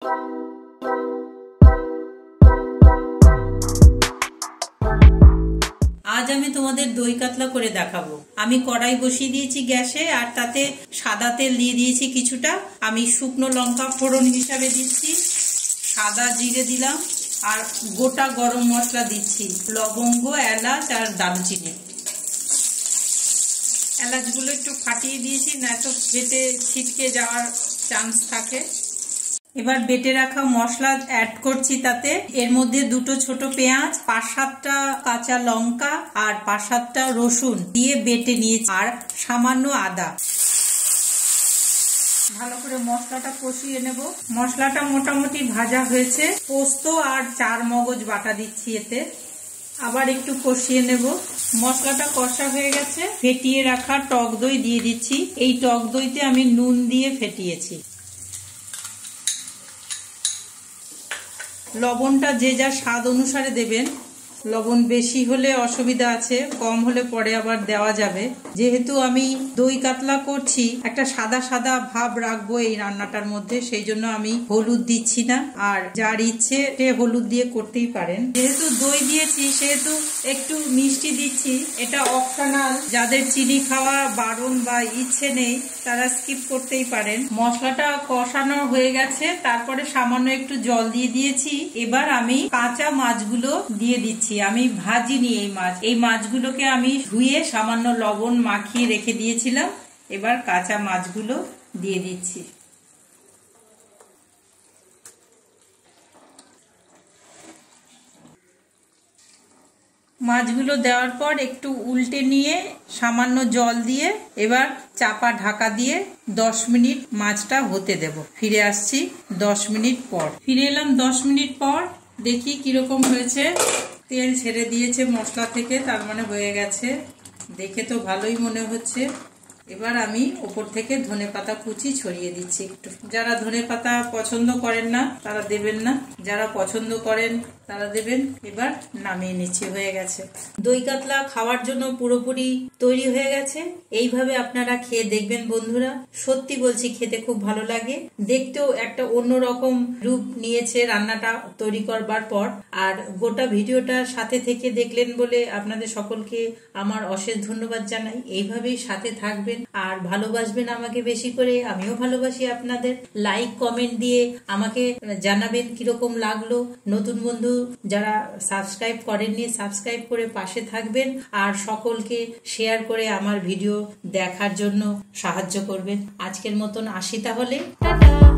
आज আমি তোমাদের দই কাতলা করে দেখাবো। আমি কড়াই বসিয়ে দিয়েছি গ্যাসে, আর তাতে সাদা তেল দিয়ে দিয়েছি কিছুটা। আমি শুকনো লঙ্কা ফোড়ন হিসাবে দিচ্ছি, সাদা জিরে দিলাম, আর গোটা গরম মশলা দিচ্ছি, লবঙ্গ, এলাচ আর দারুচিনি। এলাচগুলো একটু ফাটিয়ে দিয়েছি, না তো ফেটে ছিটকে যাওয়ার চান্স থাকে। এবার বেটে রাখা মশলা অ্যাড করছি তাতে। এর মধ্যে দুটো ছোট পেঁয়াজ, 5-7টা কাঁচা লঙ্কা আর 5-7টা রসুন দিয়ে বেটে নিয়েছি, আর সামান্য আদা। ভালো করে মশলাটা কষিয়ে নেব। মশলাটা মোটামুটি ভাজা হয়েছে। পোস্ত আর চারমগজ বাটা দিচ্ছি এতে, আবার একটু কষিয়ে নেব। মশলাটা কষা হয়ে গেছে। ফেটিয়ে রাখা টক দই দিয়ে দিচ্ছি। এই টক দইতে আমি নুন দিয়ে ফেটিয়েছি। লবণটা যে যা স্বাদ অনুসারে দেবেন। লবণ বেশি হলে অসুবিধা আছে, কম হলে পরে আবার দেওয়া যাবে। যেহেতু আমি দই কাতলা করছি, একটা সাদা সাদা ভাব রাখবো এই রান্নাটার মধ্যে, সেই জন্য আমি হলুদ দিচ্ছি না। আর যার ইচ্ছে সে হলুদ দিয়ে করতেই পারেন। যেহেতু দই দিয়েছি সেহেতু একটু মিষ্টি দিচ্ছি, এটা অপশনাল। যাদের চিনি খাওয়া বারণ বা ইচ্ছে নেই তারা স্কিপ করতেই পারেন। মশলাটা কষানো হয়ে গেছে, তারপরে সামান্য একটু জল দিয়ে দিয়েছি। এবার আমি কাঁচা মাছগুলো দিয়ে দিচ্ছি। আমি ভাজিনি এই মাছগুলোকে আমি ধুয়ে সামান্য লবণ মাখিয়ে রেখে দিয়েছিলাম। এবার কাঁচা মাছগুলো দিয়ে দিচ্ছি। মাছগুলো দেওয়ার পর একটু উল্টে নিয়ে সামান্য জল দিয়ে এবার চাপা ঢাকা দিয়ে 10 মিনিট মাছটা হতে দেব। ফিরে আসছি 10 মিনিট পর। ফিরে এলাম 10 মিনিট পর। দেখি কিরকম হয়েছে। তেল ছেড়ে দিয়েছে মশলা থেকে, তার মানে হয়ে গেছে। দেখে তো ভালোই মনে হচ্ছে। এবার আমি উপর থেকে ধনেপাতা কুচি ছড়িয়ে দিচ্ছি একটু। যারা ধনেপাতা পছন্দ করেন না তারা দেবেন না, যারা পছন্দ করেন তারা দেবেন। এবার নামিয়ে নিচ্ছি, হয়ে গেছে। দই কাতলা খাওয়ার জন্য পুরোপুরি তৈরি হয়ে গেছে। এইভাবে আপনারা খেয়ে দেখবেন বন্ধুরা, সত্যি বলছি খেতে খুব ভালো লাগে। দেখতেও একটা অন্যরকম রূপ নিয়েছে রান্নাটা তৈরি করবার পর। আর গোটা ভিডিওটা সাথে থেকে দেখলেন বলে আপনাদের সকলকে আমার অশেষ ধন্যবাদ জানাই। এইভাবেই সাথে থাকবেন আর ভালোবাসবেন আমাকে বেশি করে। আমিও ভালোবাসি আপনাদের। লাইক কমেন্ট দিয়ে আমাকে জানাবেন কিরকম লাগলো। নতুন বন্ধু যারা সাবস্ক্রাইব করেননি, সাবস্ক্রাইব করে পাশে থাকবেন, আর সকলকে শেয়ার করে আমার ভিডিও দেখার জন্য সাহায্য করবেন। আজকের মতন আসি তাহলে, টাটা।